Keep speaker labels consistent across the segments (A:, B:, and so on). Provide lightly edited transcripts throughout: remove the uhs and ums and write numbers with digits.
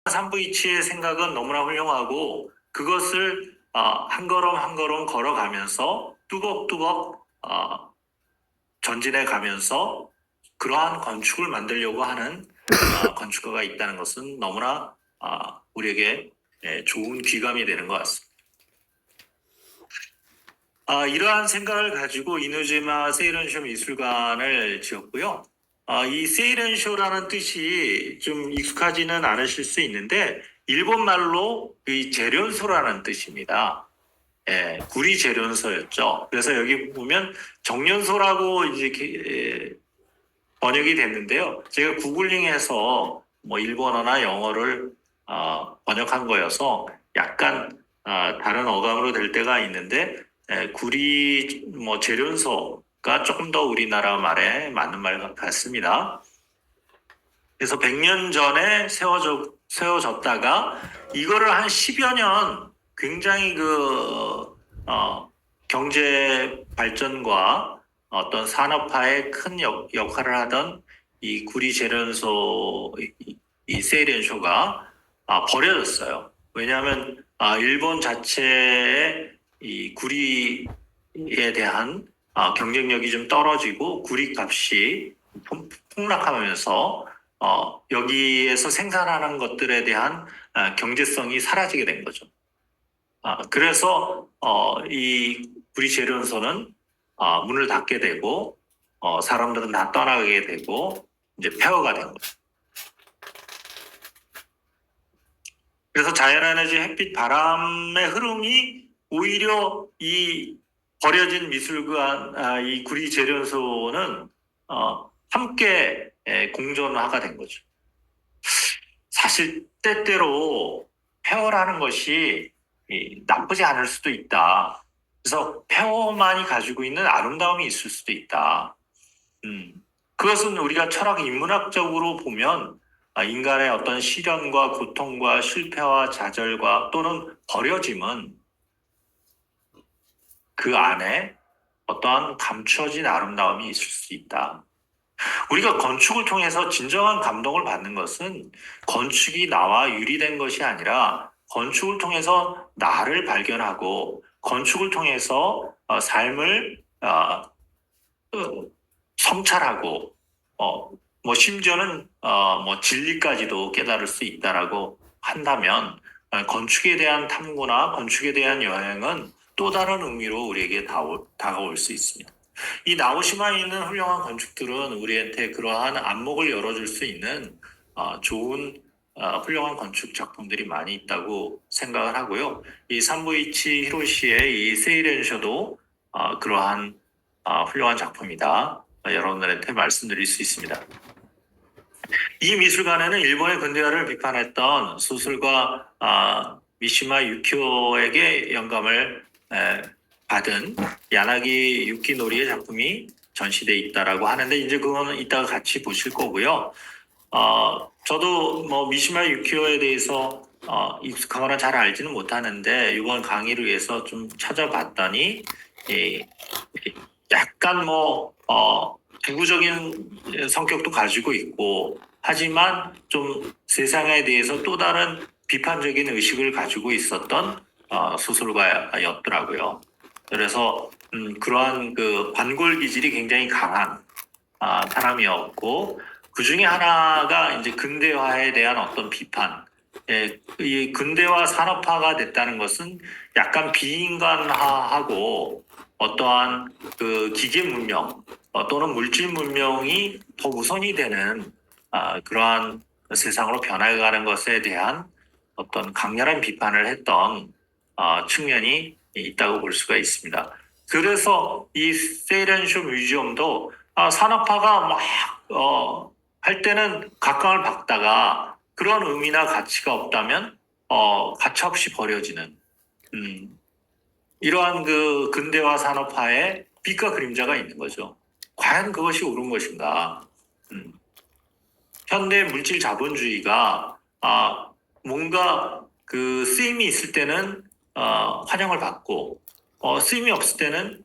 A: 산부인치의 생각은 너무나 훌륭하고 그것을 한 걸음 한 걸음 걸어가면서 뚜벅뚜벅 전진해 가면서 그러한 건축을 만들려고 하는 건축가가 있다는 것은 너무나 우리에게 좋은 귀감이 되는 것 같습니다. 이러한 생각을 가지고 이누지마 세이런쇼 미술관을 지었고요. 이 세이런쇼라는 뜻이 좀 익숙하지는 않으실 수 있는데 일본 말로 이 재련소라는 뜻입니다. 구리 재련소였죠. 그래서 여기 보면 정련소라고 이제 번역이 됐는데요. 제가 구글링해서 뭐 일본어나 영어를 번역한 거여서 약간 다른 어감으로 될 때가 있는데 구리 뭐 재련소가 조금 더 우리나라 말에 맞는 말 같습니다. 그래서 100년 전에 세워졌다가 이거를 한 10여 년 굉장히 경제 발전과 어떤 산업화에 큰 역할을 하던 이 구리 재련소, 이 세이렌쇼가 버려졌어요. 왜냐하면 일본 자체의 이 구리에 대한 경쟁력이 좀 떨어지고 구리 값이 폭락하면서 여기에서 생산하는 것들에 대한 경제성이 사라지게 된 거죠. 그래서 이 구리 재련소는 문을 닫게 되고 사람들은 다 떠나게 되고 이제 폐허가 된 거죠. 그래서 자연에너지, 햇빛, 바람의 흐름이 오히려 이 버려진 미술관, 이 구리 재련소는 함께 공존화가 된 거죠. 사실 때때로 폐허라는 것이 나쁘지 않을 수도 있다. 그래서 폐허만이 가지고 있는 아름다움이 있을 수도 있다. 그것은 우리가 철학 인문학적으로 보면 인간의 어떤 시련과 고통과 실패와 좌절과 또는 버려짐은 그 안에 어떠한 감추어진 아름다움이 있을 수 있다. 우리가 건축을 통해서 진정한 감동을 받는 것은 건축이 나와 유리된 것이 아니라 건축을 통해서 나를 발견하고 건축을 통해서 삶을 성찰하고 뭐 심지어는 뭐 진리까지도 깨달을 수 있다라고 한다면 건축에 대한 탐구나 건축에 대한 여행은 또 다른 의미로 우리에게 다가올 수 있습니다. 이 나오시마에 있는 훌륭한 건축들은 우리한테 그러한 안목을 열어줄 수 있는 좋은 훌륭한 건축 작품들이 많이 있다고 생각을 하고요. 이 산부이치 히로시의 이 세이렌쇼도 그러한 훌륭한 작품이다. 여러분들한테 말씀드릴 수 있습니다. 이 미술관에는 일본의 근대화를 비판했던 소설가 미시마 유키오에게 영감을 받은 야나기 유키노리의 작품이 전시돼 있다라고 하는데 이제 그거는 이따가 같이 보실 거고요. 저도 뭐 미시마 유키오에 대해서 익숙하거나 잘 알지는 못하는데 이번 강의를 위해서 좀 찾아봤더니 약간 부구적인 성격도 가지고 있고 하지만 좀 세상에 대해서 또 다른 비판적인 의식을 가지고 있었던 소설가였더라고요. 그래서 그러한 그 반골 기질이 굉장히 강한 사람이었고 그 중에 하나가 이제 근대화에 대한 어떤 비판. 이 근대화 산업화가 됐다는 것은 약간 비인간화하고 어떠한 그 기계 문명 또는 물질 문명이 더 우선이 되는 그러한 세상으로 변해가는 것에 대한 어떤 강렬한 비판을 했던 측면이 있다고 볼 수가 있습니다. 그래서 이 세이렌쇼 뮤지엄도 산업화가 막 할 때는 각광을 받다가 그런 의미나 가치가 없다면 가차없이 버려지는 이러한 그 근대화 산업화에 빛과 그림자가 있는 거죠. 과연 그것이 옳은 것인가? 현대 물질 자본주의가 뭔가 그 쓰임이 있을 때는 환영을 받고 쓰임이 없을 때는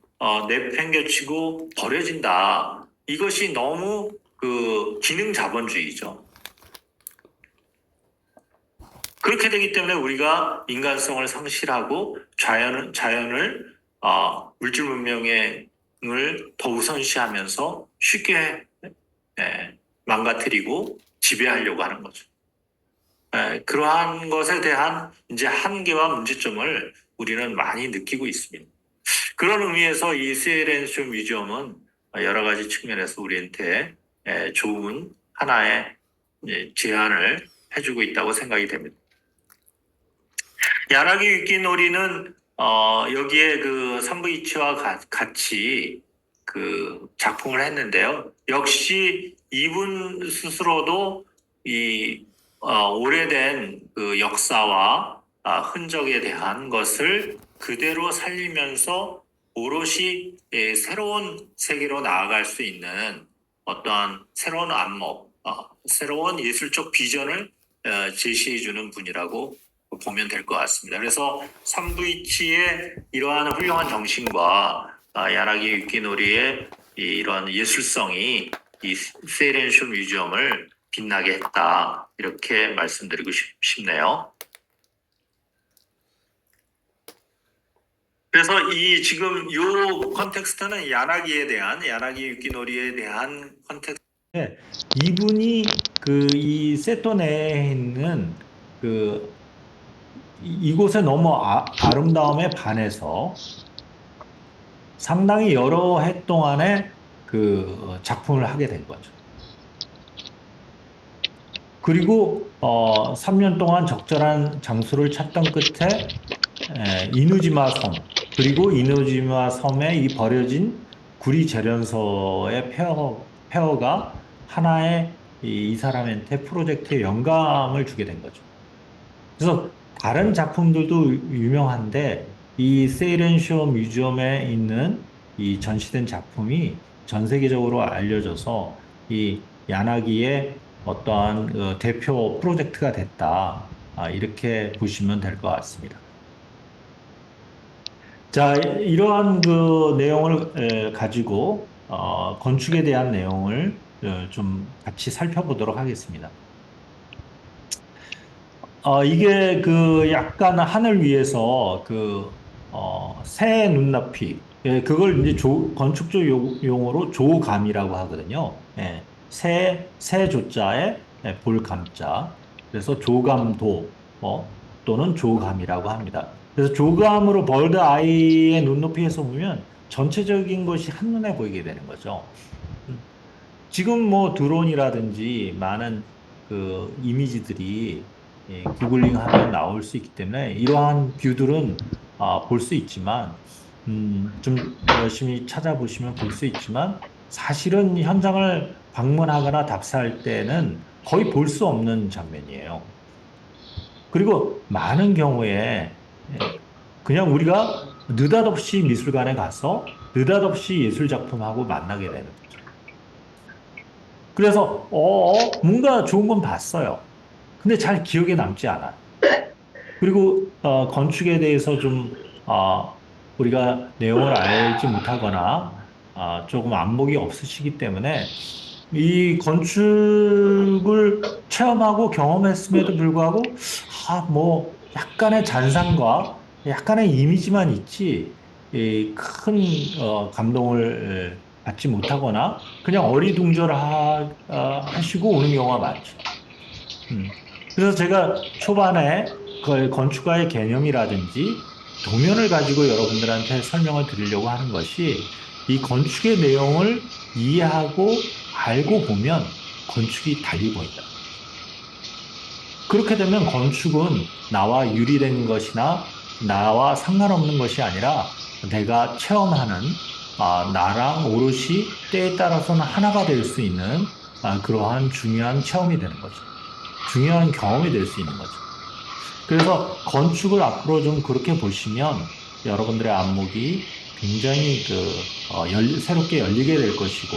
A: 내팽개치고 버려진다. 이것이 너무 그 기능 자본주의죠. 그렇게 되기 때문에 우리가 인간성을 상실하고 자연을 물질 문명을 더 우선시하면서 쉽게 망가뜨리고 지배하려고 하는 거죠. 그러한 것에 대한 이제 한계와 문제점을 우리는 많이 느끼고 있습니다. 그런 의미에서 이 세렌쇼 뮤지엄은 여러 가지 측면에서 우리한테 좋은 하나의 제안을 해주고 있다고 생각이 됩니다. 야나기 위키놀이는 여기에 그 산부이치와 같이 그 작품을 했는데요. 역시 이분 스스로도 이 오래된 그 역사와 흔적에 대한 것을 그대로 살리면서 오롯이 새로운 세계로 나아갈 수 있는 어떠한 새로운 안목, 새로운 예술적 비전을 제시해주는 분이라고 보면 될 것 같습니다. 그래서 산부이치의 이러한 훌륭한 정신과 야나기 유키노리의 이러한 예술성이 이 세이렌쇼 뮤지엄을 빛나게 했다. 이렇게 말씀드리고 싶네요. 그래서 이 지금 요 컨텍스트는 야나기 유키노리에 대한 컨텍스트.
B: 이분이 이 세토 내에 있는 이곳의 너무 아름다움에 반해서 상당히 여러 해 동안에 그 작품을 하게 된 거죠. 그리고 3년 동안 적절한 장소를 찾던 끝에 이누지마 섬, 그리고 이누지마 섬에 이 버려진 구리 재련소의 폐허가 하나의 이 사람한테 프로젝트의 영감을 주게 된 거죠. 그래서 다른 작품들도 유명한데 이 세이렌쇼 뮤지엄에 있는 이 전시된 작품이 전 세계적으로 알려져서 이 야나기의 어떠한 대표 프로젝트가 됐다. 이렇게 보시면 될 것 같습니다. 자, 이러한 그 내용을 가지고 건축에 대한 내용을 좀 같이 살펴보도록 하겠습니다. 이게 그 약간 하늘 위에서 새 눈높이, 그걸 이제 건축적 용어로 조감이라고 하거든요. 새 조자에 볼감자. 그래서 조감도, 또는 조감이라고 합니다. 그래서 조감으로 벌드 아이의 눈높이에서 보면 전체적인 것이 한눈에 보이게 되는 거죠. 지금 뭐 드론이라든지 많은 그 이미지들이 구글링 하면 나올 수 있기 때문에 이러한 뷰들은 볼 수 있지만 좀 열심히 찾아보시면 볼 수 있지만 사실은 현장을 방문하거나 답사할 때는 거의 볼 수 없는 장면이에요. 그리고 많은 경우에 그냥 우리가 느닷없이 미술관에 가서 느닷없이 예술 작품하고 만나게 되는 거죠. 그래서 뭔가 좋은 건 봤어요. 근데 잘 기억에 남지 않아요. 그리고 건축에 대해서 좀 우리가 내용을 알지 못하거나 조금 안목이 없으시기 때문에 이 건축을 체험하고 경험했음에도 불구하고 뭐 약간의 잔상과 약간의 이미지만 있지 큰 감동을 받지 못하거나 그냥 하시고 오는 경우가 많죠. 그래서 제가 초반에 그 건축가의 개념이라든지 도면을 가지고 여러분들한테 설명을 드리려고 하는 것이 이 건축의 내용을 이해하고 알고 보면 건축이 달리 보인다. 그렇게 되면 건축은 나와 유리된 것이나 나와 상관없는 것이 아니라 내가 체험하는 나랑 오롯이 때에 따라서는 하나가 될 수 있는 그러한 중요한 체험이 되는 거죠. 중요한 경험이 될 수 있는 거죠. 그래서 건축을 앞으로 좀 그렇게 보시면 여러분들의 안목이 굉장히 새롭게 열리게 될 것이고,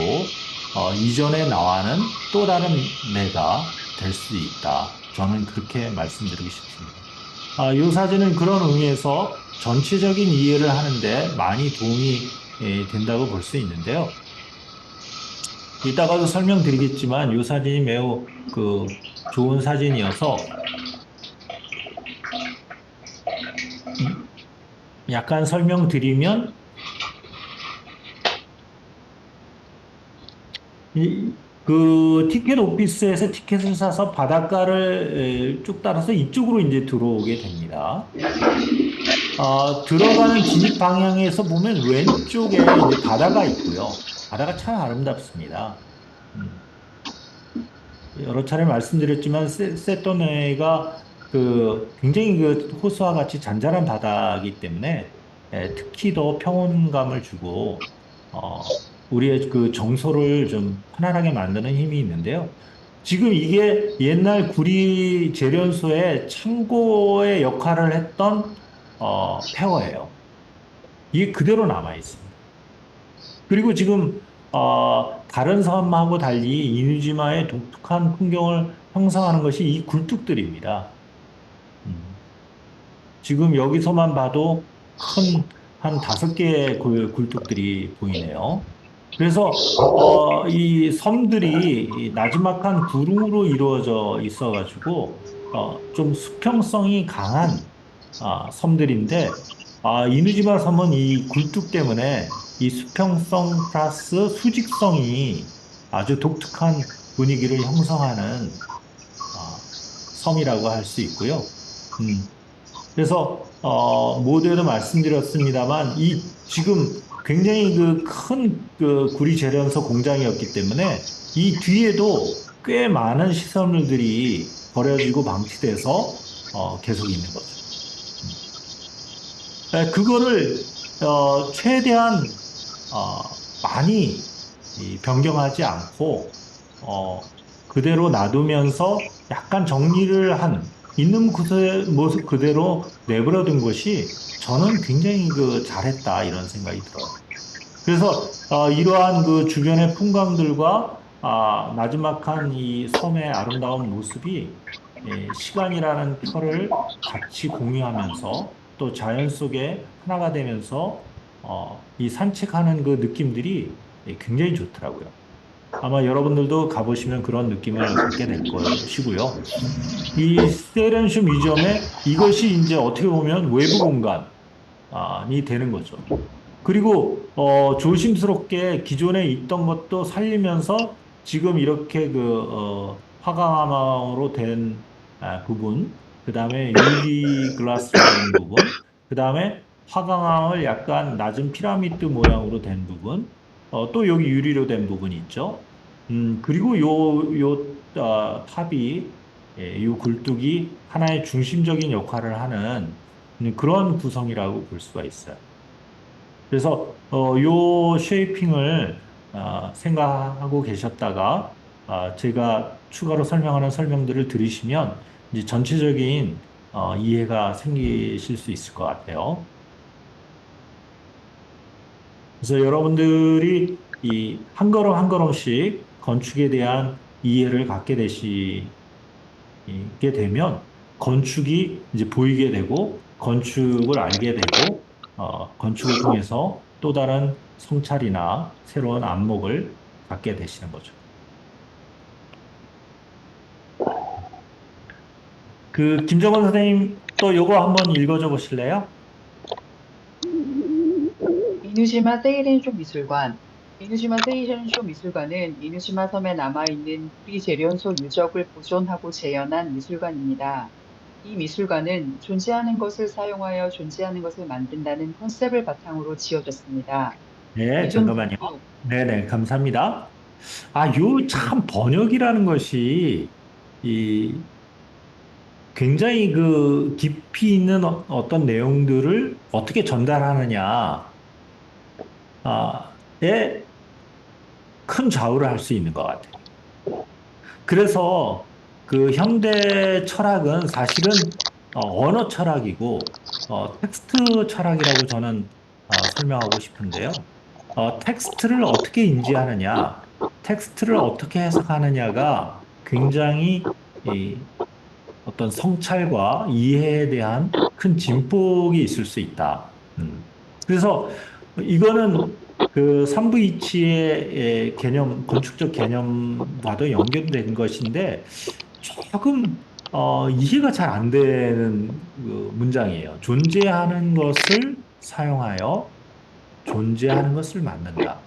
B: 이전에 나와는 또 다른 내가 될 수 있다. 저는 그렇게 말씀드리고 싶습니다. 이 사진은 그런 의미에서 전체적인 이해를 하는데 많이 도움이 된다고 볼 수 있는데요. 이따가도 설명드리겠지만 이 사진이 매우 좋은 사진이어서 약간 설명드리면 그 티켓 오피스에서 티켓을 사서 바닷가를 쭉 따라서 이쪽으로 이제 들어오게 됩니다. 들어가는 진입 방향에서 보면 왼쪽에 이제 바다가 있고요. 바다가 참 아름답습니다. 음, 여러 차례 말씀드렸지만 세토네가 그 굉장히 그 호수와 같이 잔잔한 바다이기 때문에 특히 더 평온감을 주고 우리의 그 정서를 좀 편안하게 만드는 힘이 있는데요. 지금 이게 옛날 구리 재련소의 창고의 역할을 했던 폐허예요. 이게 그대로 남아 있습니다. 그리고 지금 다른 섬하고 달리 이누지마의 독특한 풍경을 형성하는 것이 이 굴뚝들입니다. 음. 지금 여기서만 봐도 큰 한 5개의 굴뚝들이 보이네요. 그래서 이 섬들이 이 나지막한 구름으로 이루어져 있어가지고 좀 수평성이 강한 섬들인데 이누지마 섬은 이 굴뚝 때문에 이 수평성 플러스 수직성이 아주 독특한 분위기를 형성하는 아, 섬이라고 할 수 있고요. 음, 그래서 모두에도 말씀드렸습니다만 이 지금 굉장히 그 큰 그 구리 재련소 공장이었기 때문에 이 뒤에도 꽤 많은 시설물들이 버려지고 방치돼서 계속 있는 거죠. 음. 그거를 최대한 많이 이 변경하지 않고 그대로 놔두면서 약간 정리를 한 있는 모습 그대로 내버려 둔 것이 저는 굉장히 그 잘했다 이런 생각이 들어요. 그래서 이러한 그 주변의 풍광들과 나지막한 이 섬의 아름다운 모습이 시간이라는 터를 같이 공유하면서 또 자연 속에 하나가 되면서 이 산책하는 그 느낌들이 굉장히 좋더라고요. 아마 여러분들도 가보시면 그런 느낌을 갖게 될 것이고요. 이 세렌슈 뮤지엄에 이것이 이제 어떻게 보면 외부 공간이 되는 거죠. 그리고 조심스럽게 기존에 있던 것도 살리면서 지금 이렇게 그 화강암으로 된 부분, 그 다음에 유리 글라스로 된 부분, 그 다음에 화강암을 약간 낮은 피라미드 모양으로 된 부분, 또 여기 유리로 된 부분이 있죠. 그리고 탑이, 요 굴뚝이 하나의 중심적인 역할을 하는 그런 구성이라고 볼 수가 있어요. 그래서 요 쉐이핑을 생각하고 계셨다가 제가 추가로 설명하는 설명들을 들으시면 이제 전체적인 이해가 생기실 수 있을 것 같아요. 그래서 여러분들이 이 한 걸음 한 걸음씩 건축에 대한 이해를 갖게 되시게 되면 건축이 이제 보이게 되고 건축을 알게 되고 건축을 통해서 또 다른 성찰이나 새로운 안목을 갖게 되시는 거죠. 그 김정은 선생님 또 요거 한번 읽어줘 보실래요?
C: 이누시마 세이렌쇼 미술관. 이누시마 세이렌쇼 미술관은 이누시마 섬에 남아있는 구리 재련소 유적을 보존하고 재현한 미술관입니다. 이 미술관은 존재하는 것을 사용하여 존재하는 것을 만든다는 컨셉을 바탕으로 지어졌습니다.
B: 네,
C: 기존
B: 잠깐만요.
C: 굴뚝,
B: 네네, 감사합니다. 요 참 번역이라는 것이 이 굉장히 그 깊이 있는 어떤 내용들을 어떻게 전달하느냐에 큰 좌우를 할 수 있는 것 같아요. 그래서 그 현대 철학은 사실은 언어 철학이고 텍스트 철학이라고 저는 설명하고 싶은데요. 텍스트를 어떻게 인지하느냐, 텍스트를 어떻게 해석하느냐가 굉장히 이 어떤 성찰과 이해에 대한 큰 진폭이 있을 수 있다. 그래서 이거는 그 삼부이치의 개념, 건축적 개념과도 연결된 것인데 조금 이해가 잘 안 되는 그 문장이에요. 존재하는 것을 사용하여 존재하는 것을 만든다.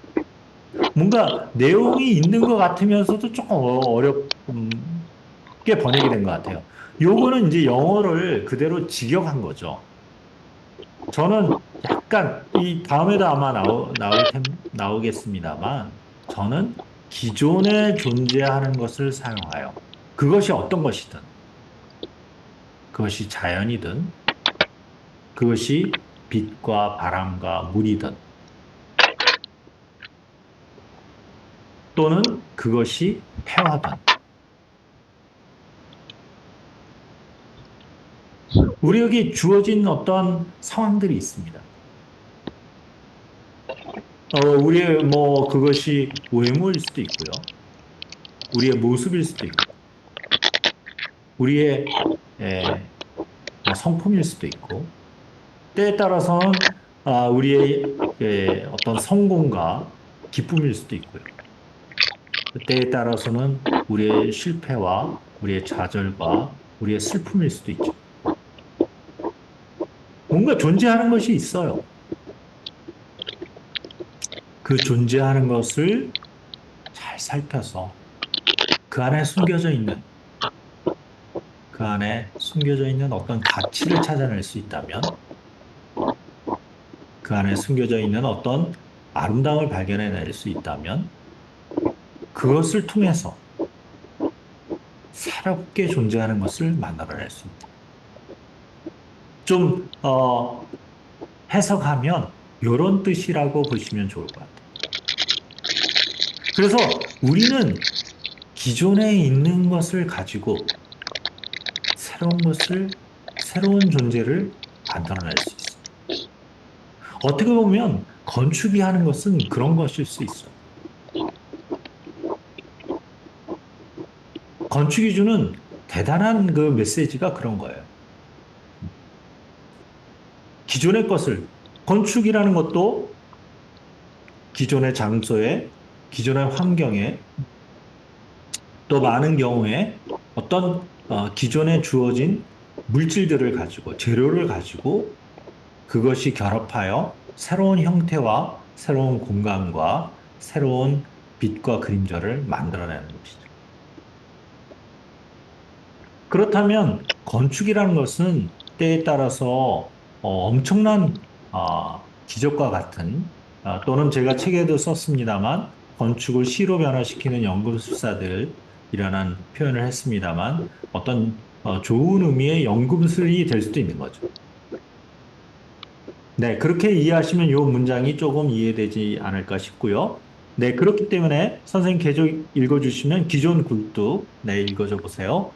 B: 뭔가 내용이 있는 것 같으면서도 조금 어렵게 번역이 된 것 같아요. 요거는 이제 영어를 그대로 직역한 거죠. 저는 약간 이 다음에도 아마 나오겠습니다만 저는 기존에 존재하는 것을 사용하여 그것이 어떤 것이든 그것이 자연이든 그것이 빛과 바람과 물이든 또는 그것이 폐화든 우리에게 주어진 어떤 상황들이 있습니다. 우리의 뭐 그것이 외모일 수도 있고요. 우리의 모습일 수도 있고, 우리의 뭐 성품일 수도 있고, 때에 따라서는 우리의 어떤 성공과 기쁨일 수도 있고요. 때에 따라서는 우리의 실패와 우리의 좌절과 우리의 슬픔일 수도 있죠. 뭔가 존재하는 것이 있어요. 그 존재하는 것을 잘 살펴서 그 안에 숨겨져 있는 어떤 가치를 찾아낼 수 있다면 그 안에 숨겨져 있는 어떤 아름다움을 발견해낼 수 있다면 그것을 통해서 새롭게 존재하는 것을 만들어낼 수 있다. 좀 해석하면 이런 뜻이라고 보시면 좋을 것 같아요. 그래서 우리는 기존에 있는 것을 가지고 새로운 존재를 만들어낼 수 있어요. 어떻게 보면 건축이 하는 것은 그런 것일 수 있어요. 건축이 주는 대단한 그 메시지가 그런 거예요. 기존의 것을, 건축이라는 것도 기존의 장소에, 기존의 환경에, 또 많은 경우에 어떤 기존에 주어진 물질들을 가지고, 재료를 가지고 그것이 결합하여 새로운 형태와 새로운 공간과 새로운 빛과 그림자를 만들어내는 것이죠. 그렇다면 건축이라는 것은 때에 따라서 엄청난 기적과 같은 또는 제가 책에도 썼습니다만 건축을 시로 변화시키는 연금술사들이라는 표현을 했습니다만 어떤 좋은 의미의 연금술이 될 수도 있는 거죠. 네, 그렇게 이해하시면 이 문장이 조금 이해되지 않을까 싶고요. 네, 그렇기 때문에 선생님 계속 읽어주시면 기존 굴뚝, 네, 읽어줘 보세요.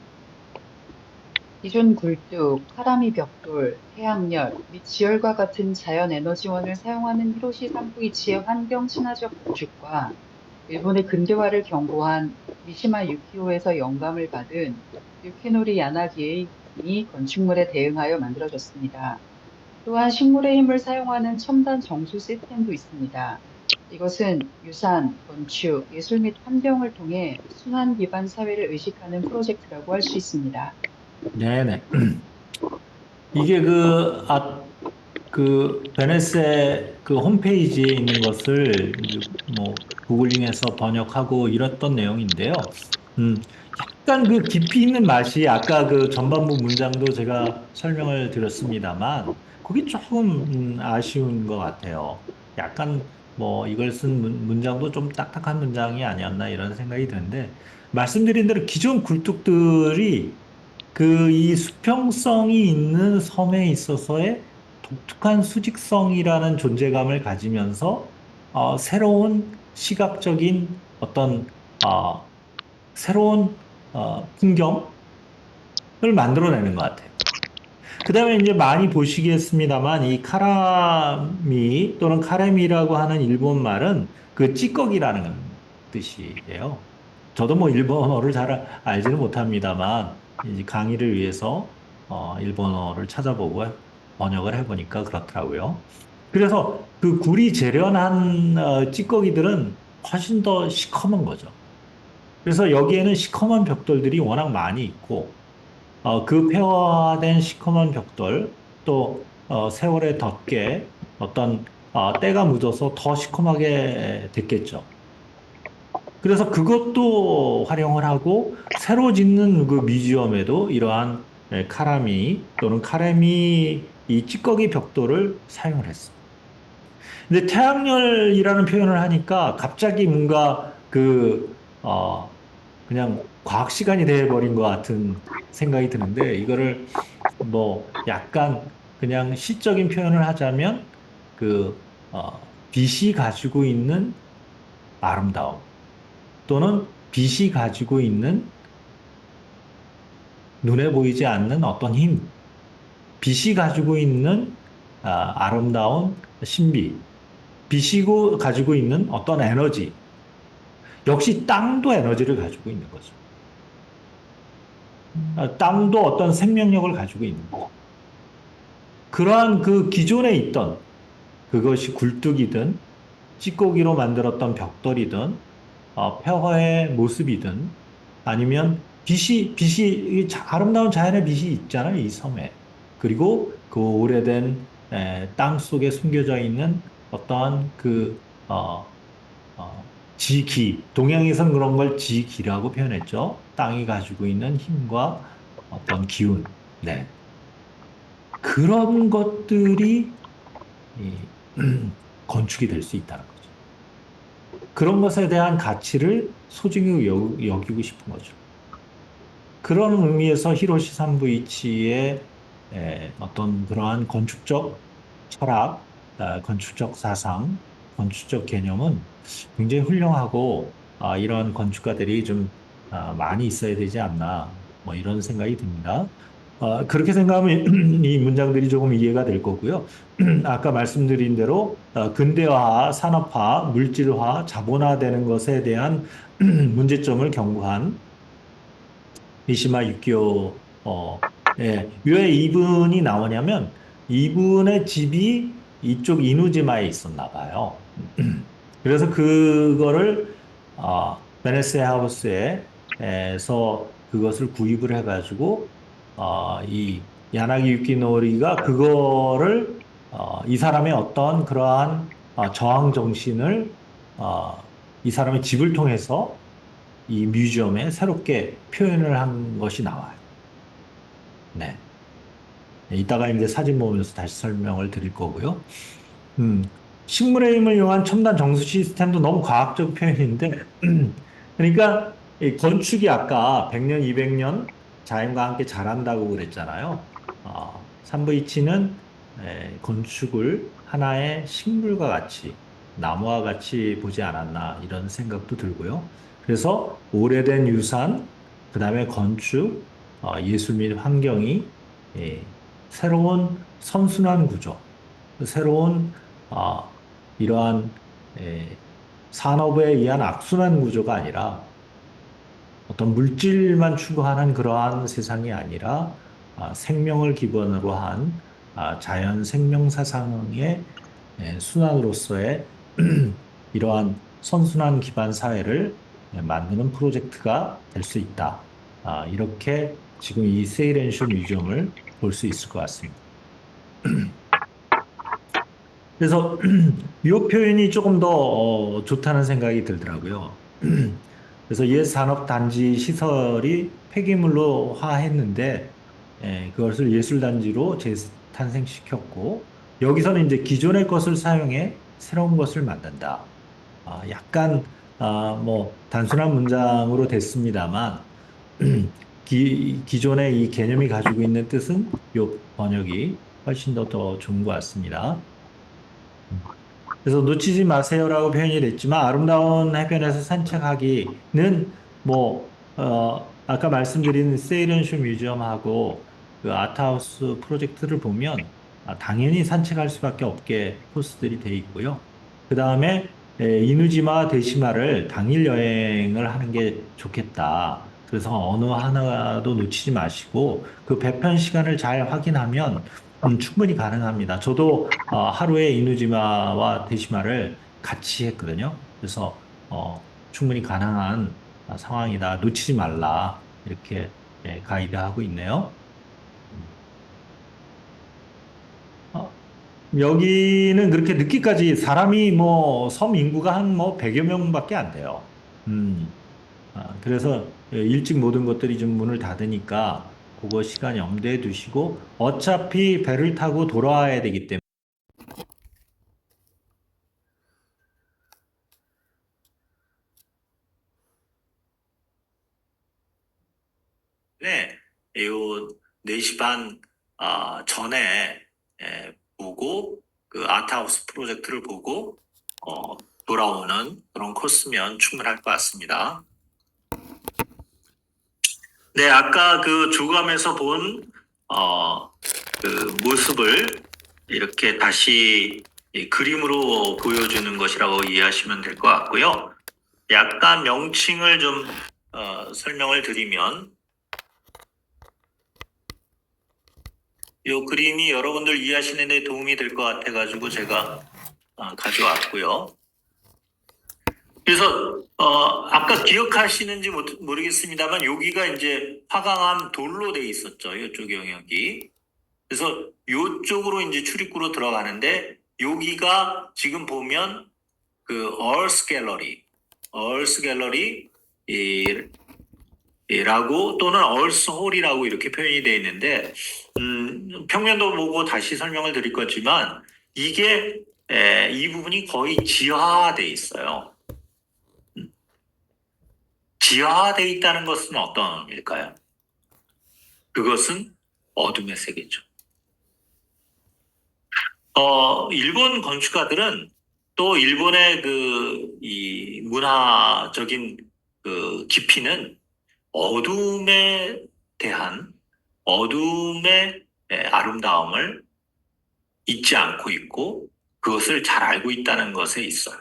C: 기존 굴뚝, 카라미 벽돌, 태양열 및 지열과 같은 자연 에너지원을 사용하는 히로시 산부이치의 환경 친화적 건축과 일본의 근대화를 경고한 미시마 유키오에서 영감을 받은 유키노리 야나기의 이 건축물에 대응하여 만들어졌습니다. 또한 식물의 힘을 사용하는 첨단 정수 시스템도 있습니다. 이것은 유산, 건축, 예술 및 환경을 통해 순환 기반 사회를 의식하는 프로젝트라고 할 수 있습니다.
B: 네네. 이게 베네스의 그 홈페이지에 있는 것을 뭐 구글링해서 번역하고 이랬던 내용인데요. 음, 약간 그 깊이 있는 맛이 아까 그 전반부 문장도 제가 설명을 드렸습니다만 그게 조금 아쉬운 것 같아요. 약간 뭐 이걸 쓴 문장도 좀 딱딱한 문장이 아니었나 이런 생각이 드는데 말씀드린 대로 기존 굴뚝들이 이 수평성이 있는 섬에 있어서의 독특한 수직성이라는 존재감을 가지면서 새로운 시각적인 어떤 어, 새로운 풍경을 만들어내는 것 같아요. 그 다음에 이제 많이 보시겠습니다만 이 카라미 또는 카레미라고 하는 일본 말은 그 찌꺼기라는 뜻이에요. 저도 뭐 일본어를 잘 알지는 못합니다만 이제 강의를 위해서 일본어를 찾아보고 번역을 해보니까 그렇더라고요. 그래서 그 굴이 재련한 찌꺼기들은 훨씬 더 시커먼 거죠. 그래서 여기에는 시커먼 벽돌들이 워낙 많이 있고 그 폐허된 시커먼 벽돌 또 세월의 덮개 어떤 때가 묻어서 더 시커멓게 됐겠죠. 그래서 그것도 활용을 하고 새로 짓는 그 뮤지엄에도 이러한 카라미 또는 카레미 이 찌꺼기 벽돌을 사용을 했어. 근데 태양열이라는 표현을 하니까 갑자기 뭔가 그냥 과학 시간이 돼버린 것 같은 생각이 드는데 이거를 뭐 약간 그냥 시적인 표현을 하자면 빛이 가지고 있는 아름다움 또는 빛이 가지고 있는 눈에 보이지 않는 어떤 힘, 빛이 가지고 있는 아름다운 신비, 빛이 가지고 있는 어떤 에너지, 역시 땅도 에너지를 가지고 있는 거죠. 땅도 어떤 생명력을 가지고 있는 거죠. 그러한 그 기존에 있던 그것이 굴뚝이든 찌꺼기로 만들었던 벽돌이든 폐허의 모습이든 아니면 빛이 아름다운 자연의 빛이 있잖아요, 이 섬에. 그리고 그 오래된 땅 속에 숨겨져 있는 어떠한 지기, 동양에서는 그런 걸 지기라고 표현했죠. 땅이 가지고 있는 힘과 어떤 기운. 네. 그런 것들이 이, 건축이 될 수 있다는 거죠. 그런 것에 대한 가치를 소중히 여기고 싶은 거죠. 그런 의미에서 히로시 산부이치의 어떤 그러한 건축적 철학, 건축적 사상, 건축적 개념은 굉장히 훌륭하고 이런 건축가들이 좀 많이 있어야 되지 않나 뭐 이런 생각이 듭니다. 그렇게 생각하면 이 문장들이 조금 이해가 될 거고요. 아까 말씀드린 대로 근대화, 산업화, 물질화, 자본화되는 것에 대한 문제점을 경고한 미시마 유키오 왜 이분이 나오냐면 이분의 집이 이쪽 이누지마에 있었나 봐요. 그래서 그거를 베네스 하우스에서 그것을 구입을 해가지고 이 야나기 유키노리가 그거를 이 사람의 어떤 그러한 저항 정신을 어, 이 사람의 집을 통해서 이 뮤지엄에 새롭게 표현을 한 것이 나와요. 네. 이따가 이제 사진 보면서 다시 설명을 드릴 거고요. 음, 식물의 힘을 이용한 첨단 정수 시스템도 너무 과학적 표현인데, 그러니까 이 건축이 아까 100년, 200년 자연과 함께 자란다고 그랬잖아요. 산부이치는 건축을 하나의 식물과 같이, 나무와 같이 보지 않았나 이런 생각도 들고요. 그래서 오래된 유산, 그 다음에 건축, 예술 및 환경이 예, 새로운 선순환 구조, 새로운 아, 이러한 에, 산업에 의한 악순환 구조가 아니라 어떤 물질만 추구하는 그러한 세상이 아니라 생명을 기본으로 한 자연 생명 사상의 순환으로서의 이러한 선순환 기반 사회를 만드는 프로젝트가 될 수 있다. 이렇게 지금 이 세이렌쇼 뮤지엄을 볼 수 있을 것 같습니다. 그래서 이 표현이 조금 더 좋다는 생각이 들더라고요. 그래서 옛 산업단지 시설이 폐기물로 화했는데 그것을 예술단지로 재탄생시켰고 여기서는 이제 기존의 것을 사용해 새로운 것을 만든다. 약간 뭐 단순한 문장으로 됐습니다만 기존의 이 개념이 가지고 있는 뜻은 이 번역이 훨씬 더 좋은 것 같습니다. 그래서 놓치지 마세요라고 표현이 됐지만 아름다운 해변에서 산책하기는 아까 말씀드린 세이렌쇼 뮤지엄하고 그 아트하우스 프로젝트를 보면 당연히 산책할 수밖에 없게 코스들이 돼 있고요. 그 다음에 이누지마 대시마를 당일 여행을 하는 게 좋겠다. 그래서 어느 하나도 놓치지 마시고 그 배편 시간을 잘 확인하면 충분히 가능합니다. 저도 하루에 이누지마와 대시마를 같이 했거든요. 그래서 충분히 가능한 상황이다. 놓치지 말라. 이렇게 가이드하고 있네요. 음. 어, 여기는 그렇게 늦게까지 사람이 뭐 섬 인구가 한 뭐 100여 명밖에 안 돼요. 음. 그래서 일찍 모든 것들이 좀 문을 닫으니까 그거 시간 염두에 두시고 어차피 배를 타고 돌아와야 되기 때문에
A: 요 4시 반 전에 보고 그 아트하우스 프로젝트를 보고 돌아오는 그런 코스면 충분할 것 같습니다. 네, 아까 그 주감에서 본 그 모습을 이렇게 다시 이 그림으로 보여주는 것이라고 이해하시면 될 것 같고요. 약간 명칭을 좀 설명을 드리면 이 그림이 여러분들 이해하시는 데 도움이 될 것 같아가지고 제가 가져왔고요. 그래서 아까 기억하시는지 모르겠습니다만 여기가 이제 화강암 돌로 돼 있었죠. 이쪽 영역이. 그래서 이쪽으로 이제 출입구로 들어가는데 여기가 지금 보면 그 얼스 갤러리 라고 또는 얼스홀이라고 이렇게 표현이 되어 있는데 평면도 보고 다시 설명을 드릴 거지만 이게 이 부분이 거의 지하화돼 있어요. 지하화돼 있다는 것은 어떤 의미일까요? 그것은 어둠의 세계죠. 일본 건축가들은 또 일본의 이 문화적인 그 깊이는 어둠에 대한 어둠의 아름다움을 잊지 않고 있고 그것을 잘 알고 있다는 것에 있어요.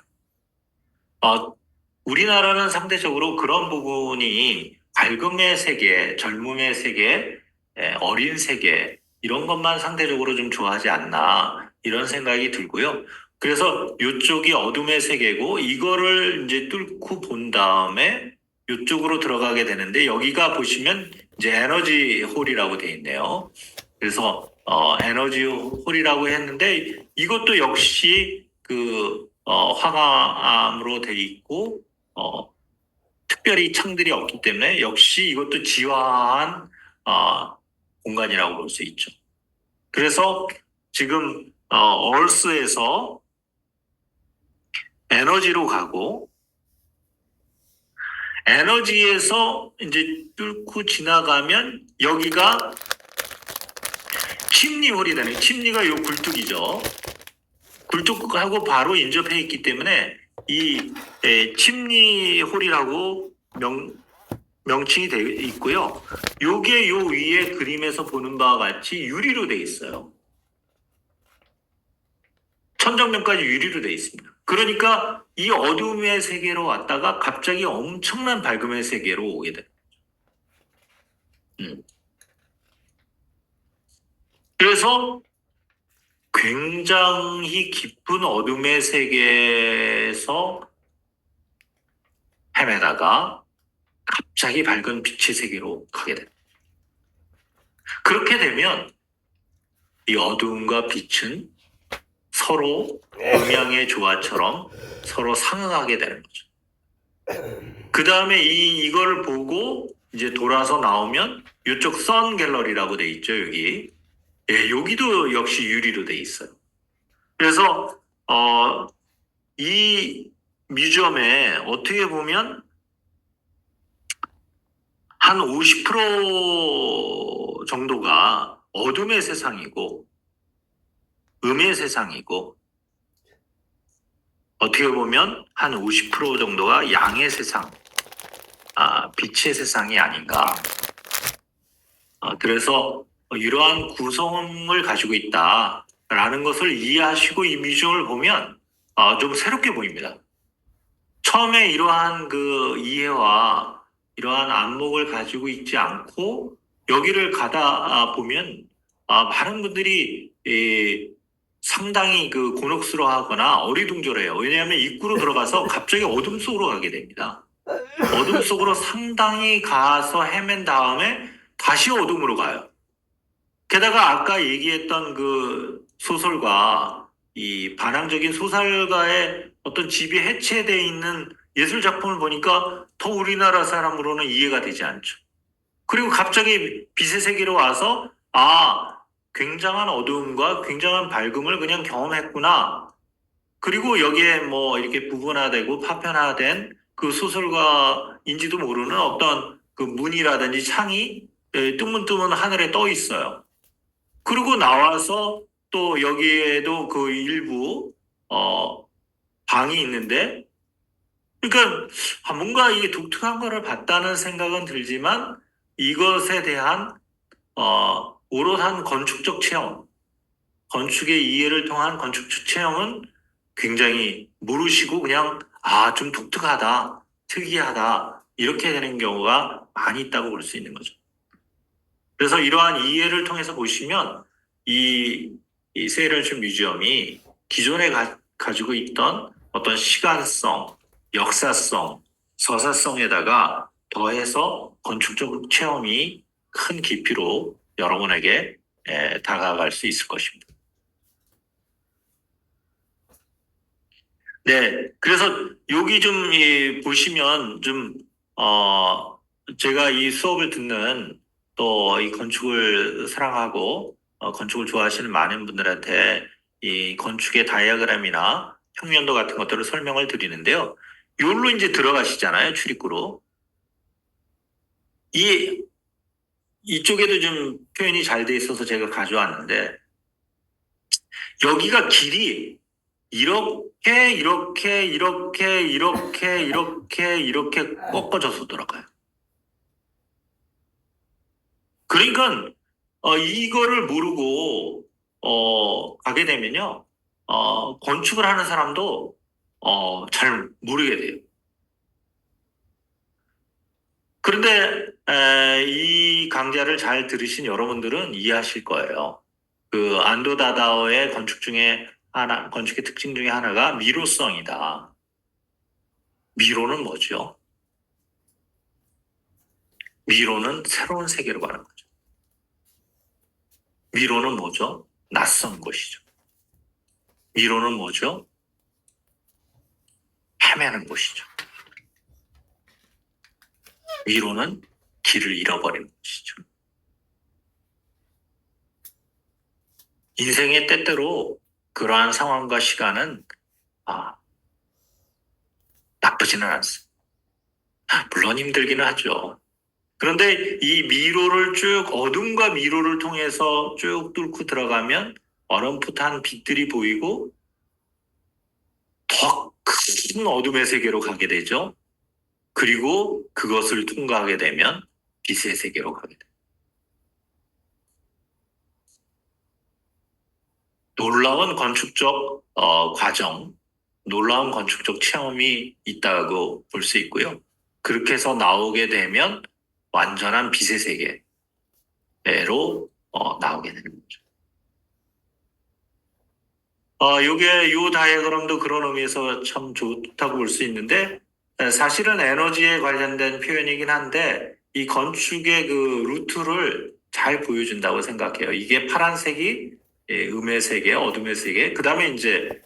A: 우리나라는 상대적으로 그런 부분이 밝음의 세계, 젊음의 세계, 어린 세계 이런 것만 상대적으로 좀 좋아하지 않나 이런 생각이 들고요. 그래서 이쪽이 어둠의 세계고 이거를 이제 뚫고 본 다음에 이쪽으로 들어가게 되는데 여기가 보시면 이제 에너지 홀이라고 돼 있네요. 그래서 에너지 홀이라고 했는데 이것도 역시 그 화강암으로 돼 있고 특별히 창들이 없기 때문에 역시 이것도 지화한 공간이라고 볼 수 있죠. 그래서 지금 얼스에서 에너지로 가고 에너지에서 이제 뚫고 지나가면 여기가 침리홀이 되네. 침리가 요 굴뚝이죠. 굴뚝하고 바로 인접해 있기 때문에 이 침리홀이라고 명칭이 되어 있고요. 요게 요 위에 그림에서 보는 바와 같이 유리로 되어 있어요. 천정면까지 유리로 되어 있습니다. 그러니까 이 어둠의 세계로 왔다가 갑자기 엄청난 밝음의 세계로 오게 돼요. 그래서 굉장히 깊은 어둠의 세계에서 헤매다가 갑자기 밝은 빛의 세계로 가게 됩니다. 그렇게 되면 이 어둠과 빛은 서로 음양의 조화처럼 서로 상응하게 되는 거죠. 그 다음에 이걸 보고 이제 돌아서 나오면 이쪽 선 갤러리라고 돼 있죠, 여기. 여기도 역시 유리로 돼 있어요. 그래서 이 뮤지엄에 어떻게 보면 한 50% 정도가 어둠의 세상이고 음의 세상이고 어떻게 보면 한 50% 정도가 양의 세상, 빛의 세상이 아닌가. 그래서 이러한 구성을 가지고 있다라는 것을 이해하시고 이 뮤지엄을 보면 좀 새롭게 보입니다. 처음에 이러한 그 이해와 이러한 안목을 가지고 있지 않고 여기를 가다 보면 많은 분들이 상당히 그 곤혹스러워하거나 어리둥절해요. 왜냐하면 입구로 들어가서 갑자기 어둠 속으로 가게 됩니다. 어둠 속으로 상당히 가서 헤맨 다음에 다시 어둠으로 가요. 게다가 아까 얘기했던 그 소설가 이 반항적인 소설가의 어떤 집이 해체되어 있는 예술 작품을 보니까 더 우리나라 사람으로는 이해가 되지 않죠. 그리고 갑자기 빛의 세계로 와서 굉장한 어두움과 굉장한 밝음을 그냥 경험했구나. 그리고 여기에 뭐 이렇게 부분화되고 파편화된 그 소설가인지도 모르는 어떤 그 문이라든지 창이 뜨문뜨문 하늘에 떠 있어요. 그리고 나와서 또 여기에도 그 일부 방이 있는데, 그러니까 뭔가 이게 독특한 거를 봤다는 생각은 들지만 이것에 대한 오롯한 건축적 체험, 건축의 이해를 통한 건축적 체험은 굉장히 모르시고 그냥 좀 독특하다, 특이하다 이렇게 되는 경우가 많이 있다고 볼 수 있는 거죠. 그래서 이러한 이해를 통해서 보시면 이 세이런슈 뮤지엄이 기존에 가지고 있던 어떤 시간성, 역사성, 서사성에다가 더해서 건축적 체험이 큰 깊이로 여러분에게 다가갈 수 있을 것입니다. 네, 그래서 여기 좀 보시면 제가 이 수업을 듣는 또 이 건축을 사랑하고 건축을 좋아하시는 많은 분들한테 이 건축의 다이어그램이나 평면도 같은 것들을 설명을 드리는데요. 여기로 이제 들어가시잖아요, 출입구로. 이쪽에도 좀 표현이 잘 돼 있어서 제가 가져왔는데, 여기가 길이 이렇게 꺾어져서 돌아가요. 그러니까 이거를 모르고 가게 되면요, 건축을 하는 사람도 잘 모르게 돼요. 그런데 이 강좌를 잘 들으신 여러분들은 이해하실 거예요. 그 안도 다다오의 건축의 특징 중에 하나가 미로성이다. 미로는 뭐죠? 미로는 새로운 세계로 가는 거죠. 미로는 뭐죠? 낯선 곳이죠. 미로는 뭐죠? 헤매는 곳이죠. 미로는 길을 잃어버리는 곳이죠. 인생의 때때로 그러한 상황과 시간은 나쁘지는 않습니다. 물론 힘들기는 하죠. 그런데 이 미로를 어둠과 미로를 통해서 쭉 뚫고 들어가면 어렴풋한 빛들이 보이고 더 큰 어둠의 세계로 가게 되죠. 그리고 그것을 통과하게 되면 빛의 세계로 가게 됩니다. 놀라운 건축적 과정, 놀라운 건축적 체험이 있다고 볼 수 있고요. 그렇게 해서 나오게 되면 완전한 빛의 세계로 나오게 되는 거죠. 요 다이어그램도 그런 의미에서 참 좋다고 볼 수 있는데, 사실은 에너지에 관련된 표현이긴 한데, 이 건축의 그 루트를 잘 보여준다고 생각해요. 이게 파란색이 음의 세계, 어둠의 세계, 그 다음에 이제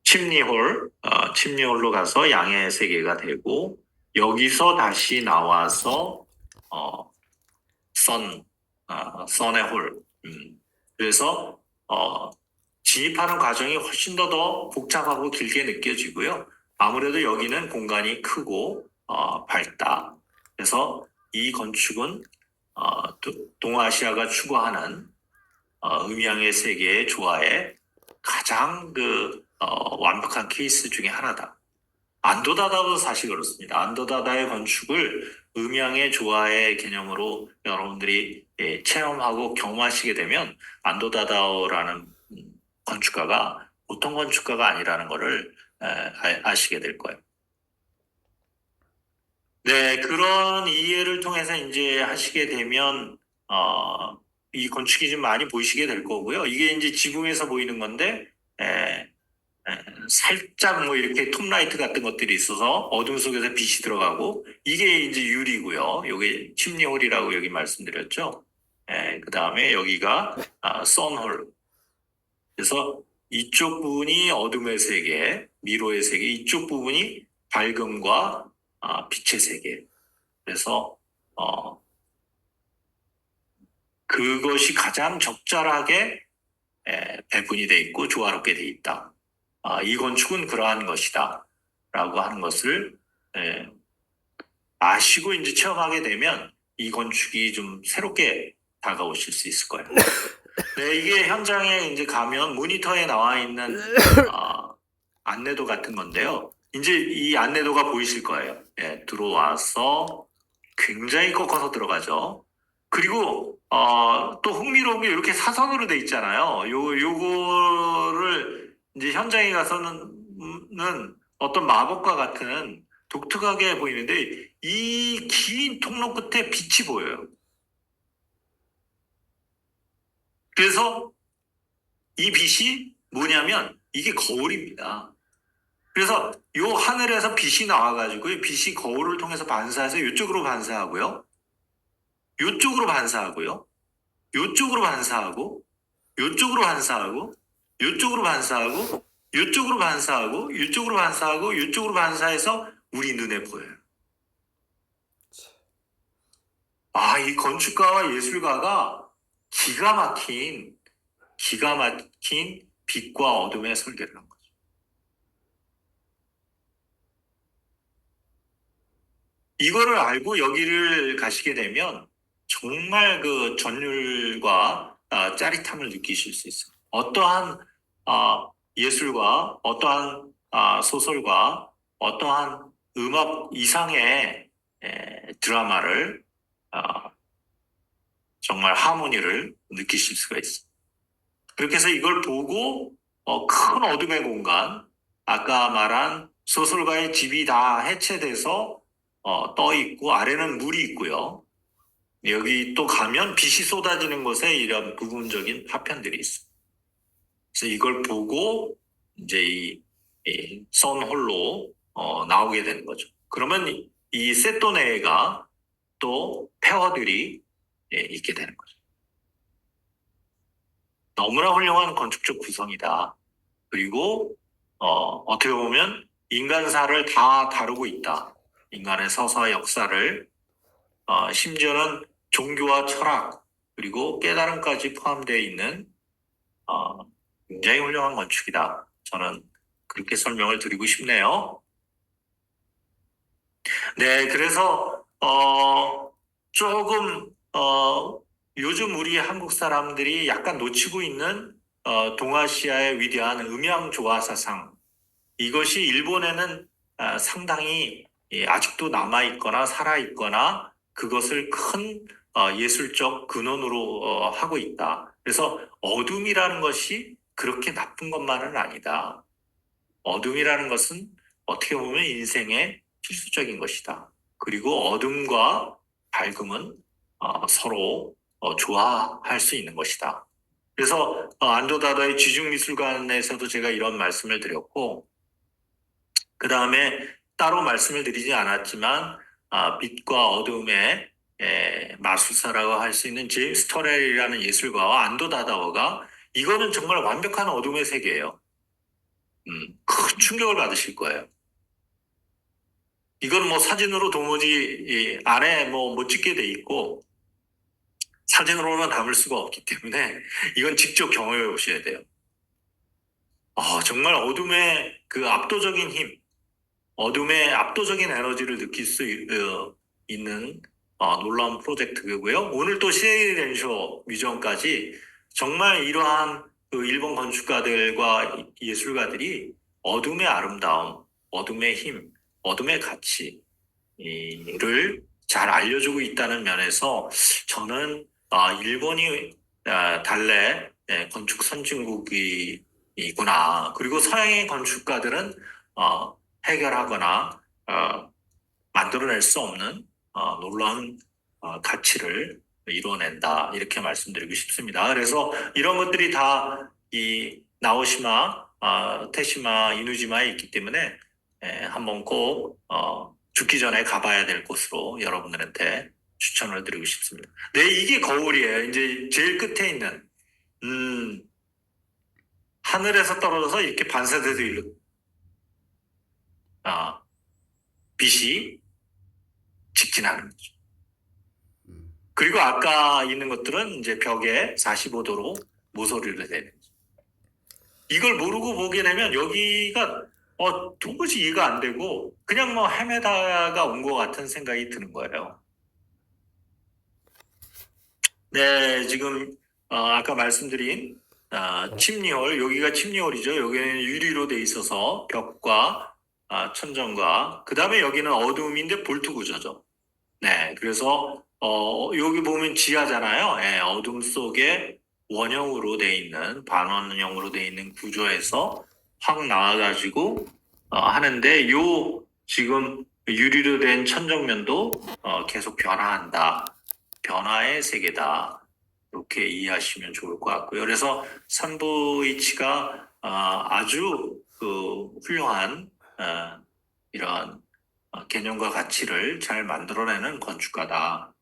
A: 침리홀로 가서 양의 세계가 되고, 여기서 다시 나와서 선의 홀. 그래서 진입하는 과정이 훨씬 더 복잡하고 길게 느껴지고요. 아무래도 여기는 공간이 크고 밝다. 그래서 이 건축은 동아시아가 추구하는 음양의 세계의 조화의 가장 완벽한 케이스 중에 하나다. 안도다다도 사실 그렇습니다. 안도다다의 건축을 음양의 조화의 개념으로 여러분들이 체험하고 경험하시게 되면 안도다다오라는 건축가가 보통 건축가가 아니라는 것을 아시게 될 거예요. 네, 그런 이해를 통해서 이제 하시게 되면 이 건축이 좀 많이 보이시게 될 거고요. 이게 이제 지붕에서 보이는 건데 살짝 뭐 이렇게 톱라이트 같은 것들이 있어서 어둠 속에서 빛이 들어가고, 이게 이제 유리고요. 요게 침리홀이라고 여기 말씀드렸죠. 그 다음에 여기가 선홀. 그래서 이쪽 부분이 어둠의 세계, 미로의 세계, 이쪽 부분이 밝음과 빛의 세계. 그래서 그것이 가장 적절하게 배분이 돼 있고 조화롭게 돼 있다. 이 건축은 그러한 것이다. 라고 하는 것을 아시고 이제 체험하게 되면 이 건축이 좀 새롭게 다가오실 수 있을 거예요. 네, 이게 현장에 이제 가면 모니터에 나와 있는 안내도 같은 건데요. 이제 이 안내도가 보이실 거예요. 들어와서 굉장히 꺾어서 들어가죠. 그리고 또 흥미로운 게 이렇게 사선으로 돼 있잖아요. 요거를 이제 현장에 가서는 어떤 마법과 같은 독특하게 보이는데 이 긴 통로 끝에 빛이 보여요. 그래서 이 빛이 뭐냐면 이게 거울입니다. 그래서 요 하늘에서 빛이 나와가지고 이 빛이 거울을 통해서 반사해서 이쪽으로 반사하고요. 요쪽으로 반사하고요. 요쪽으로 반사하고 요쪽으로 반사하고 요쪽으로 반사하고 요쪽으로 반사하고 요쪽으로 반사하고 요쪽으로 반사해서 우리 눈에 보여요. 이 건축가와 예술가가 기가 막힌 빛과 어둠의 설계를 한 거죠. 이거를 알고 여기를 가시게 되면 정말 그 전율과 짜릿함을 느끼실 수 있어요. 어떠한 예술과 어떠한 소설과 어떠한 음악 이상의 드라마를 정말 하모니를 느끼실 수가 있어요. 그렇게 해서 이걸 보고 큰 어둠의 공간, 아까 말한 소설가의 집이 다 해체돼서 떠 있고 아래는 물이 있고요. 여기 또 가면 빛이 쏟아지는 곳에 이런 부분적인 파편들이 있어요. 그래서 이걸 보고 이제 이 선홀로 나오게 되는 거죠. 그러면 이 세토 내가 또 폐허들이 있게 되는 거죠. 너무나 훌륭한 건축적 구성이다. 그리고 어떻게 보면 인간사를 다 다루고 있다. 인간의 서사와 역사를 심지어는 종교와 철학 그리고 깨달음까지 포함되어 있는 굉장히 훌륭한 건축이다. 저는 그렇게 설명을 드리고 싶네요. 네, 그래서 조금 요즘 우리 한국 사람들이 약간 놓치고 있는 동아시아의 위대한 음양 조화 사상 이것이 일본에는 상당히 아직도 남아 있거나 살아 있거나 그것을 큰 예술적 근원으로 하고 있다. 그래서 어둠이라는 것이 그렇게 나쁜 것만은 아니다. 어둠이라는 것은 어떻게 보면 인생의 필수적인 것이다. 그리고 어둠과 밝음은 서로 조화할 수 있는 것이다. 그래서 안도다다의 지중미술관에서도 제가 이런 말씀을 드렸고 그 다음에 따로 말씀을 드리지 않았지만 빛과 어둠의 마술사라고 할 수 있는 제임스 터렐이라는 예술가와 안도 다다오가 이거는 정말 완벽한 어둠의 세계예요. 큰 충격을 받으실 거예요. 이건 뭐 사진으로 도무지 안에 뭐 못 찍게 돼 있고 사진으로는 담을 수가 없기 때문에 이건 직접 경험해 보셔야 돼요. 정말 어둠의 그 압도적인 힘, 어둠의 압도적인 에너지를 느낄 수 있는 놀라운 프로젝트고요. 오늘 또 시에이렌쇼 뮤지엄까지 정말 이러한 그 일본 건축가들과 예술가들이 어둠의 아름다움, 어둠의 힘, 어둠의 가치를 잘 알려주고 있다는 면에서 저는 일본이 달래 건축 선진국이구나. 그리고 서양의 건축가들은 해결하거나 만들어낼 수 없는 놀라운 가치를 이루어낸다 이렇게 말씀드리고 싶습니다. 그래서 이런 것들이 다 이 나오시마, 테시마, 이누지마에 있기 때문에 한번 꼭 죽기 전에 가봐야 될 곳으로 여러분들한테 추천을 드리고 싶습니다. 네, 이게 거울이에요. 이제 제일 끝에 있는 하늘에서 떨어져서 이렇게 반사돼서 빛이 직진하는 거죠. 그리고 아까 있는 것들은 이제 벽에 45도로 모서리를 내는 거죠. 이걸 모르고 보게 되면 여기가 도무지 이해가 안 되고 그냥 뭐 헤매다가 온 것 같은 생각이 드는 거예요. 네, 지금 아까 말씀드린 침리홀, 여기가 침리홀이죠. 여기는 유리로 돼 있어서 벽과 천정과 그 다음에 여기는 어두움인데 볼트 구조죠. 네, 그래서 여기 보면 지하잖아요. 예, 어둠 속에 원형으로 돼 있는 반원형으로 돼 있는 구조에서 확 나와가지고 하는데 요 지금 유리로 된 천정면도 계속 변화한다. 변화의 세계다. 이렇게 이해하시면 좋을 것 같고요. 그래서 산부이치가 아주 그 훌륭한 이런 개념과 가치를 잘 만들어내는 건축가다.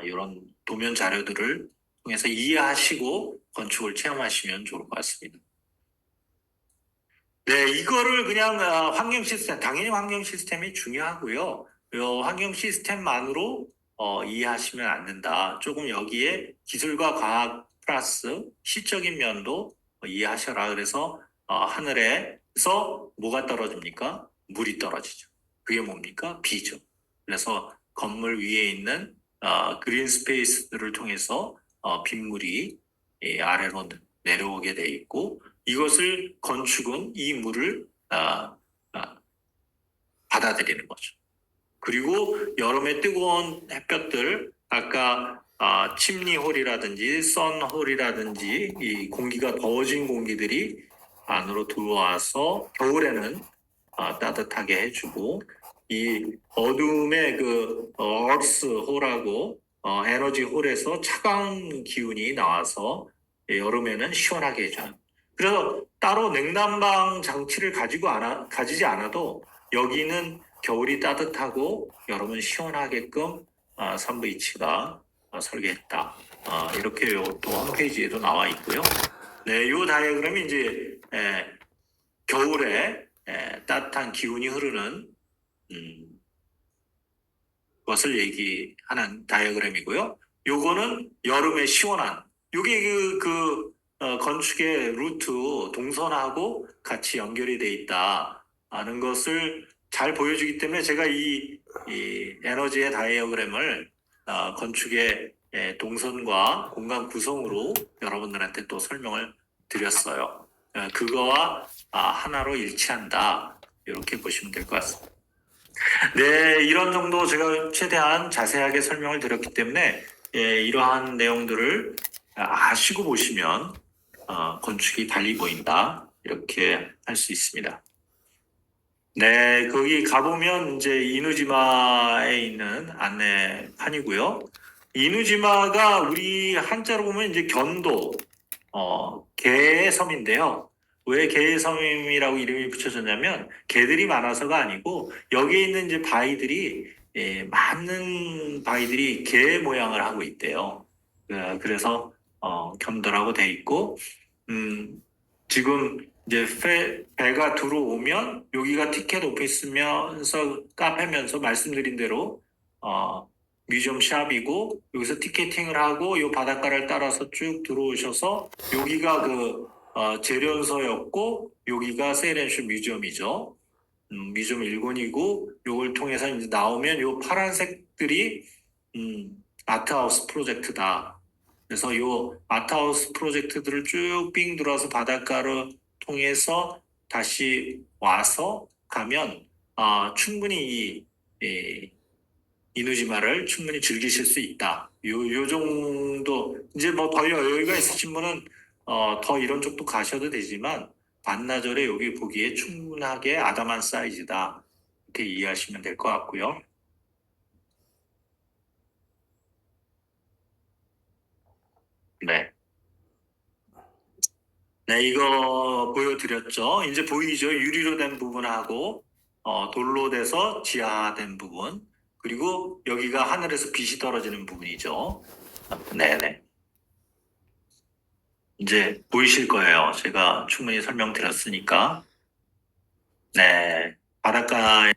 A: 이런 도면 자료들을 통해서 이해하시고 건축을 체험하시면 좋을 것 같습니다. 네, 이거를 그냥 환경 시스템, 당연히 환경 시스템이 중요하고요. 이 환경 시스템만으로 이해하시면 안 된다. 조금 여기에 기술과 과학 플러스 시적인 면도 이해하셔라. 그래서 하늘에서 뭐가 떨어집니까? 물이 떨어지죠. 그게 뭡니까? 비죠. 그래서 건물 위에 있는 그린 스페이스들을 통해서 빗물이 아래로 내려오게 돼 있고 이것을 건축은 이 물을 받아들이는 거죠. 그리고 여름에 뜨거운 햇볕들 아까 침리홀이라든지 선홀이라든지 이 공기가 더워진 공기들이 안으로 들어와서 겨울에는 따뜻하게 해주고 이 어둠의 그 얼스 홀하고 에너지 홀에서 차가운 기운이 나와서 여름에는 시원하게 해주는. 그래서 따로 냉난방 장치를 가지지 않아도 여기는 겨울이 따뜻하고 여름은 시원하게끔 산부인치가 설계했다. 이렇게 또 홈페이지에도 나와 있고요. 네, 이 다이어그램이 이제 겨울에 따뜻한 기운이 흐르는 것을 얘기하는 다이어그램이고요. 요거는 여름에 시원한. 요게 건축의 루트 동선하고 같이 연결이 돼 있다는 것을 잘 보여주기 때문에 제가 이 에너지의 다이어그램을 건축의 동선과 공간 구성으로 여러분들한테 또 설명을 드렸어요. 그거와 하나로 일치한다. 이렇게 보시면 될 것 같습니다. 네, 이런 정도 제가 최대한 자세하게 설명을 드렸기 때문에 이러한 내용들을 아시고 보시면 건축이 달리 보인다. 이렇게 할 수 있습니다. 네, 거기 가보면 이제 이누지마에 있는 안내판이고요. 이누지마가 우리 한자로 보면 이제 견도, 개의 섬인데요. 왜 개의 섬이라고 이름이 붙여졌냐면 개들이 많아서가 아니고 여기에 있는 이제 바위들이 많은 바위들이 개 모양을 하고 있대요. 그래서 견도라고 돼 있고 지금 이제 배가 들어오면 여기가 티켓 오피스면서 카페면서 말씀드린 대로 뮤지엄 샵이고 여기서 티켓팅을 하고 이 바닷가를 따라서 쭉 들어오셔서 여기가 재련소였고 여기가 세이렌슈 뮤지엄이죠. 뮤지엄 1권이고 요걸 통해서 이제 나오면 요 파란색들이 아트하우스 프로젝트다. 그래서 요 아트하우스 프로젝트들을 쭉 빙 돌아서 바닷가를 통해서 다시 와서 가면 충분히 이누지마를 충분히 즐기실 수 있다. 요 정도 이제 뭐 더 여유가 있으신 분은 더 이런 쪽도 가셔도 되지만 반나절에 여기 보기에 충분하게 아담한 사이즈다. 이렇게 이해하시면 될 것 같고요. 네. 네, 이거 보여드렸죠. 이제 보이죠? 유리로 된 부분하고 돌로 돼서 지하된 부분. 그리고 여기가 하늘에서 빛이 떨어지는 부분이죠. 네네. 이제 보이실 거예요. 제가 충분히 설명드렸으니까. 네. 바닷가에